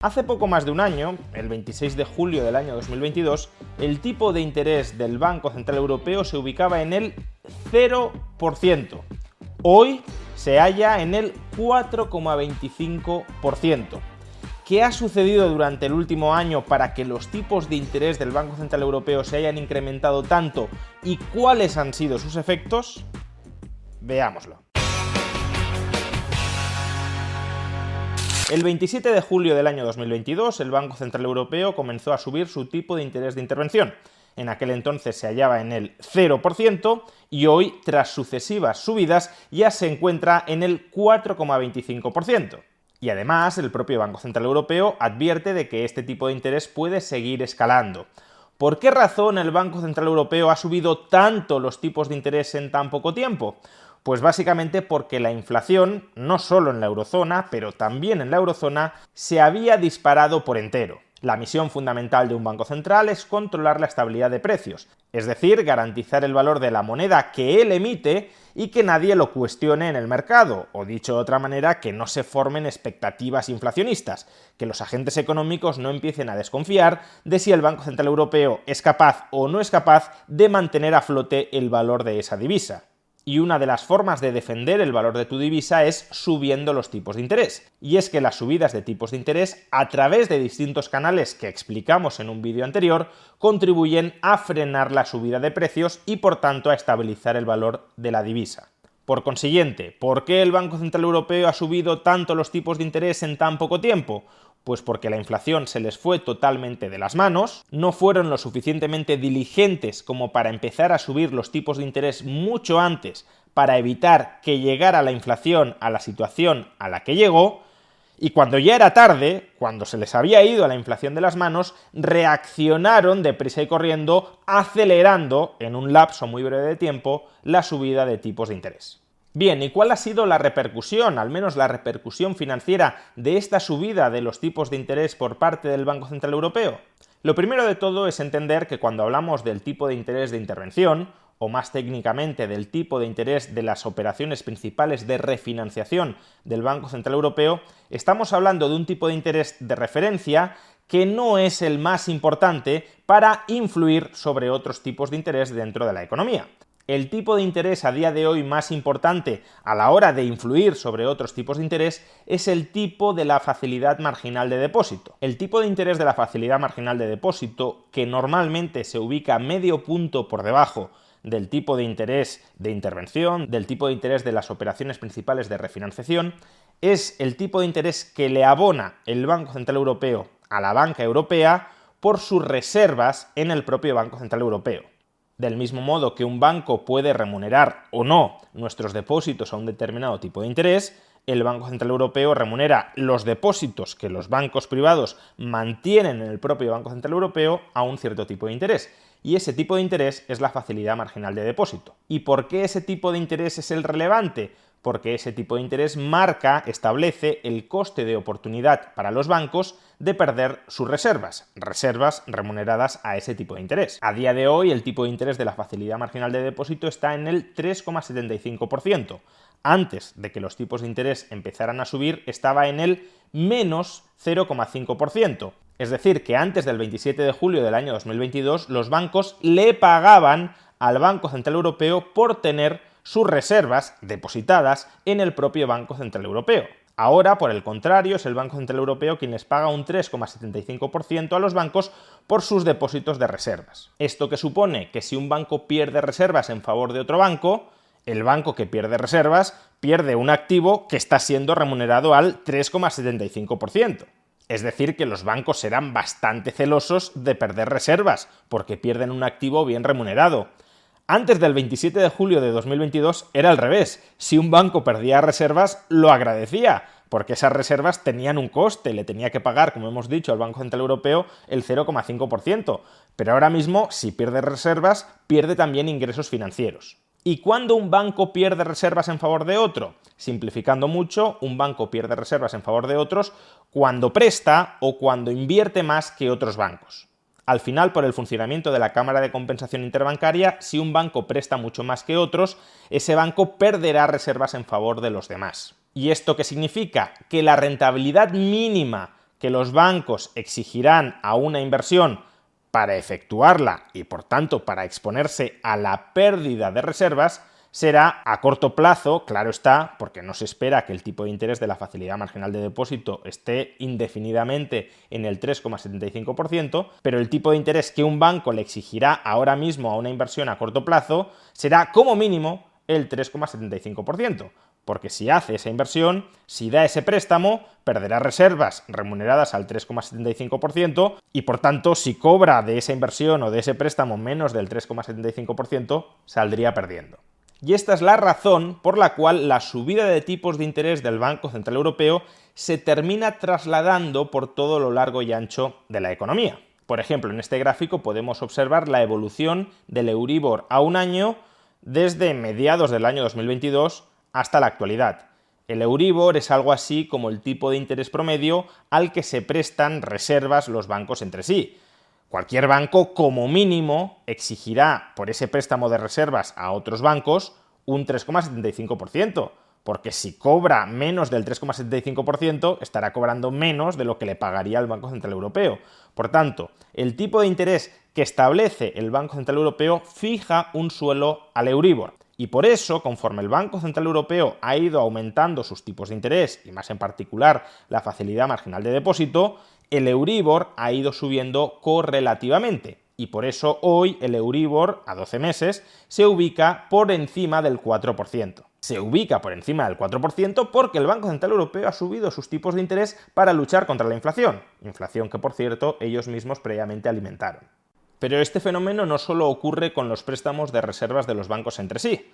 Hace poco más de un año, el 26 de julio del año 2022, el tipo de interés del Banco Central Europeo se ubicaba en el 0%. Hoy se halla en el 4,25%. ¿Qué ha sucedido durante el último año para que los tipos de interés del Banco Central Europeo se hayan incrementado tanto y cuáles han sido sus efectos? Veámoslo. El 27 de julio del año 2022, el Banco Central Europeo comenzó a subir su tipo de interés de intervención. En aquel entonces se hallaba en el 0% y hoy, tras sucesivas subidas, ya se encuentra en el 4,25%. Y además, el propio Banco Central Europeo advierte de que este tipo de interés puede seguir escalando. ¿Por qué razón el Banco Central Europeo ha subido tanto los tipos de interés en tan poco tiempo? Pues básicamente porque la inflación, no solo en la eurozona, pero también en la eurozona, se había disparado por entero. La misión fundamental de un banco central es controlar la estabilidad de precios, es decir, garantizar el valor de la moneda que él emite y que nadie lo cuestione en el mercado, o dicho de otra manera, que no se formen expectativas inflacionistas, que los agentes económicos no empiecen a desconfiar de si el Banco Central Europeo es capaz o no es capaz de mantener a flote el valor de esa divisa. Y una de las formas de defender el valor de tu divisa es subiendo los tipos de interés. Y es que las subidas de tipos de interés a través de distintos canales que explicamos en un vídeo anterior contribuyen a frenar la subida de precios y por tanto a estabilizar el valor de la divisa. Por consiguiente, ¿por qué el Banco Central Europeo ha subido tanto los tipos de interés en tan poco tiempo? Pues porque la inflación se les fue totalmente de las manos, no fueron lo suficientemente diligentes como para empezar a subir los tipos de interés mucho antes para evitar que llegara la inflación a la situación a la que llegó, y cuando ya era tarde, cuando se les había ido la inflación de las manos, reaccionaron deprisa y corriendo, acelerando en un lapso muy breve de tiempo la subida de tipos de interés. Bien, ¿y cuál ha sido la repercusión, al menos la repercusión financiera, de esta subida de los tipos de interés por parte del Banco Central Europeo? Lo primero de todo es entender que cuando hablamos del tipo de interés de intervención, o más técnicamente del tipo de interés de las operaciones principales de refinanciación del Banco Central Europeo, estamos hablando de un tipo de interés de referencia que no es el más importante para influir sobre otros tipos de interés dentro de la economía. El tipo de interés a día de hoy más importante a la hora de influir sobre otros tipos de interés es el tipo de la facilidad marginal de depósito. El tipo de interés de la facilidad marginal de depósito, que normalmente se ubica medio punto por debajo del tipo de interés de intervención, del tipo de interés de las operaciones principales de refinanciación, es el tipo de interés que le abona el Banco Central Europeo a la banca europea por sus reservas en el propio Banco Central Europeo. Del mismo modo que un banco puede remunerar o no nuestros depósitos a un determinado tipo de interés, el Banco Central Europeo remunera los depósitos que los bancos privados mantienen en el propio Banco Central Europeo a un cierto tipo de interés. Y ese tipo de interés es la facilidad marginal de depósito. ¿Y por qué ese tipo de interés es el relevante? Porque ese tipo de interés establece el coste de oportunidad para los bancos de perder sus reservas remuneradas a ese tipo de interés. A día de hoy, el tipo de interés de la facilidad marginal de depósito está en el 3,75%. Antes de que los tipos de interés empezaran a subir, estaba en el menos 0,5%. Es decir, que antes del 27 de julio del año 2022, los bancos le pagaban al Banco Central Europeo por tener sus reservas depositadas en el propio Banco Central Europeo. Ahora, por el contrario, es el Banco Central Europeo quien les paga un 3,75% a los bancos por sus depósitos de reservas. ¿Esto qué supone? Que si un banco pierde reservas en favor de otro banco, el banco que pierde reservas pierde un activo que está siendo remunerado al 3,75%. Es decir, que los bancos serán bastante celosos de perder reservas, porque pierden un activo bien remunerado. Antes del 27 de julio de 2022 era al revés. Si un banco perdía reservas, lo agradecía, porque esas reservas tenían un coste, le tenía que pagar, como hemos dicho, al Banco Central Europeo el 0,5%. Pero ahora mismo, si pierde reservas, pierde también ingresos financieros. ¿Y cuándo un banco pierde reservas en favor de otro? Simplificando mucho, un banco pierde reservas en favor de otros cuando presta o cuando invierte más que otros bancos. Al final, por el funcionamiento de la Cámara de Compensación Interbancaria, si un banco presta mucho más que otros, ese banco perderá reservas en favor de los demás. ¿Y esto qué significa? Que la rentabilidad mínima que que los bancos exigirán a una inversión para efectuarla y por tanto para exponerse a la pérdida de reservas será a corto plazo, claro está, porque no se espera que el tipo de interés de la facilidad marginal de depósito esté indefinidamente en el 3,75%, pero el tipo de interés que un banco le exigirá ahora mismo a una inversión a corto plazo será como mínimo el 3,75%. Porque si hace esa inversión, si da ese préstamo, perderá reservas remuneradas al 3,75% y por tanto, si cobra de esa inversión o de ese préstamo menos del 3,75%, saldría perdiendo. Y esta es la razón por la cual la subida de tipos de interés del Banco Central Europeo se termina trasladando por todo lo largo y ancho de la economía. Por ejemplo, en este gráfico podemos observar la evolución del Euribor a un año desde mediados del año 2022 hasta la actualidad. El Euribor es algo así como el tipo de interés promedio al que se prestan reservas los bancos entre sí. Cualquier banco, como mínimo, exigirá por ese préstamo de reservas a otros bancos un 3,75%, porque si cobra menos del 3,75%, estará cobrando menos de lo que le pagaría el Banco Central Europeo. Por tanto, el tipo de interés que establece el Banco Central Europeo fija un suelo al Euribor. Y por eso, conforme el Banco Central Europeo ha ido aumentando sus tipos de interés, y más en particular la facilidad marginal de depósito, el Euribor ha ido subiendo correlativamente. Y por eso hoy el Euribor a 12 meses se ubica por encima del 4%. Se ubica por encima del 4% porque el Banco Central Europeo ha subido sus tipos de interés para luchar contra la inflación. Inflación que, por cierto, ellos mismos previamente alimentaron. Pero este fenómeno no solo ocurre con los préstamos de reservas de los bancos entre sí.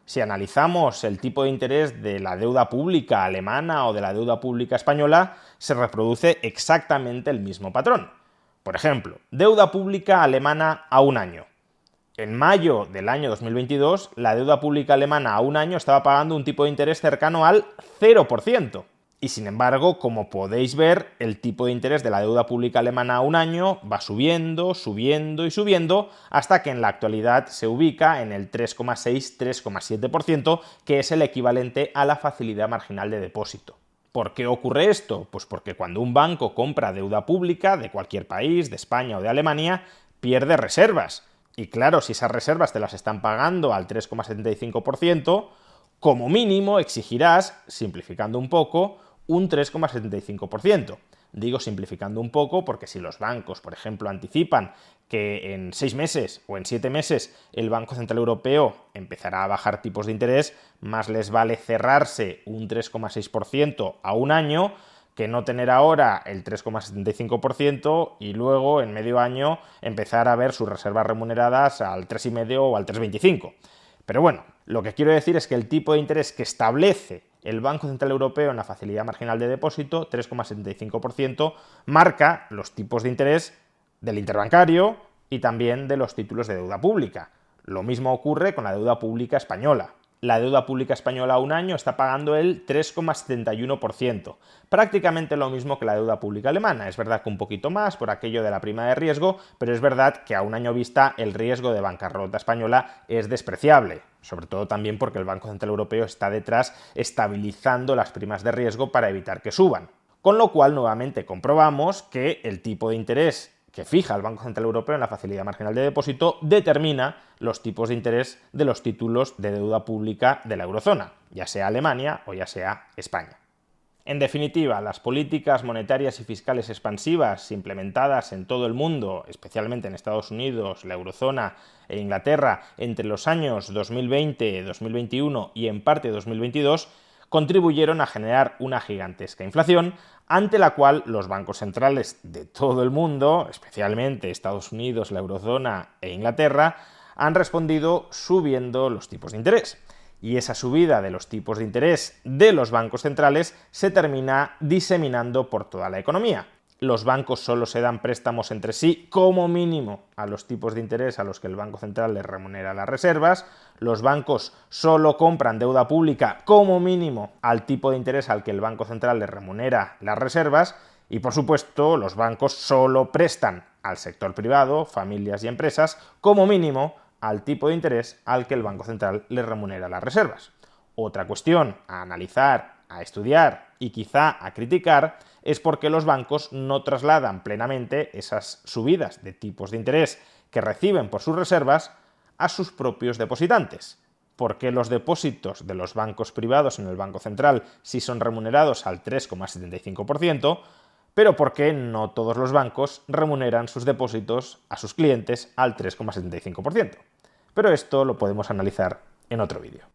Si analizamos el tipo de interés de la deuda pública alemana o de la deuda pública española, se reproduce exactamente el mismo patrón. Por ejemplo, deuda pública alemana a un año. En mayo del año 2022, la deuda pública alemana a un año estaba pagando un tipo de interés cercano al 0%. Y sin embargo, como podéis ver, el tipo de interés de la deuda pública alemana a un año va subiendo, subiendo y subiendo, hasta que en la actualidad se ubica en el 3,6-3,7%, que es el equivalente a la facilidad marginal de depósito. ¿Por qué ocurre esto? Pues porque cuando un banco compra deuda pública de cualquier país, de España o de Alemania, pierde reservas. Y claro, si esas reservas te las están pagando al 3,75%, como mínimo exigirás, simplificando un poco, un 3,75%. Digo simplificando un poco porque si los bancos, por ejemplo, anticipan que en 6 meses o en 7 meses el Banco Central Europeo empezará a bajar tipos de interés, más les vale cerrarse un 3,6% a un año que no tener ahora el 3,75% y luego en medio año empezar a ver sus reservas remuneradas al 3,5% o al 3,25%. Pero bueno, lo que quiero decir es que el tipo de interés que establece el Banco Central Europeo en la facilidad marginal de depósito, 3,75%, marca los tipos de interés del interbancario y también de los títulos de deuda pública. Lo mismo ocurre con la deuda pública española. La deuda pública española a un año está pagando el 3,71%, prácticamente lo mismo que la deuda pública alemana. Es verdad que un poquito más por aquello de la prima de riesgo, pero es verdad que a un año vista el riesgo de bancarrota española es despreciable, sobre todo también porque el Banco Central Europeo está detrás estabilizando las primas de riesgo para evitar que suban. Con lo cual, nuevamente comprobamos que el tipo de interés que fija el Banco Central Europeo en la facilidad marginal de depósito determina los tipos de interés de los títulos de deuda pública de la eurozona, ya sea Alemania o ya sea España. En definitiva, las políticas monetarias y fiscales expansivas implementadas en todo el mundo, especialmente en Estados Unidos, la eurozona e Inglaterra, entre los años 2020, 2021 y en parte 2022, contribuyeron a generar una gigantesca inflación, ante la cual los bancos centrales de todo el mundo, especialmente Estados Unidos, la eurozona e Inglaterra, han respondido subiendo los tipos de interés. Y esa subida de los tipos de interés de los bancos centrales se termina diseminando por toda la economía. Los bancos solo se dan préstamos entre sí como mínimo a los tipos de interés a los que el Banco Central les remunera las reservas. Los bancos solo compran deuda pública como mínimo al tipo de interés al que el Banco Central les remunera las reservas. Y por supuesto, los bancos solo prestan al sector privado, familias y empresas, como mínimo al tipo de interés al que el Banco Central les remunera las reservas. Otra cuestión a analizar a estudiar y quizá a criticar es porque los bancos no trasladan plenamente esas subidas de tipos de interés que reciben por sus reservas a sus propios depositantes. ¿Por qué los depósitos de los bancos privados en el Banco Central sí son remunerados al 3,75%, pero por qué no todos los bancos remuneran sus depósitos a sus clientes al 3,75%? Pero esto lo podemos analizar en otro vídeo.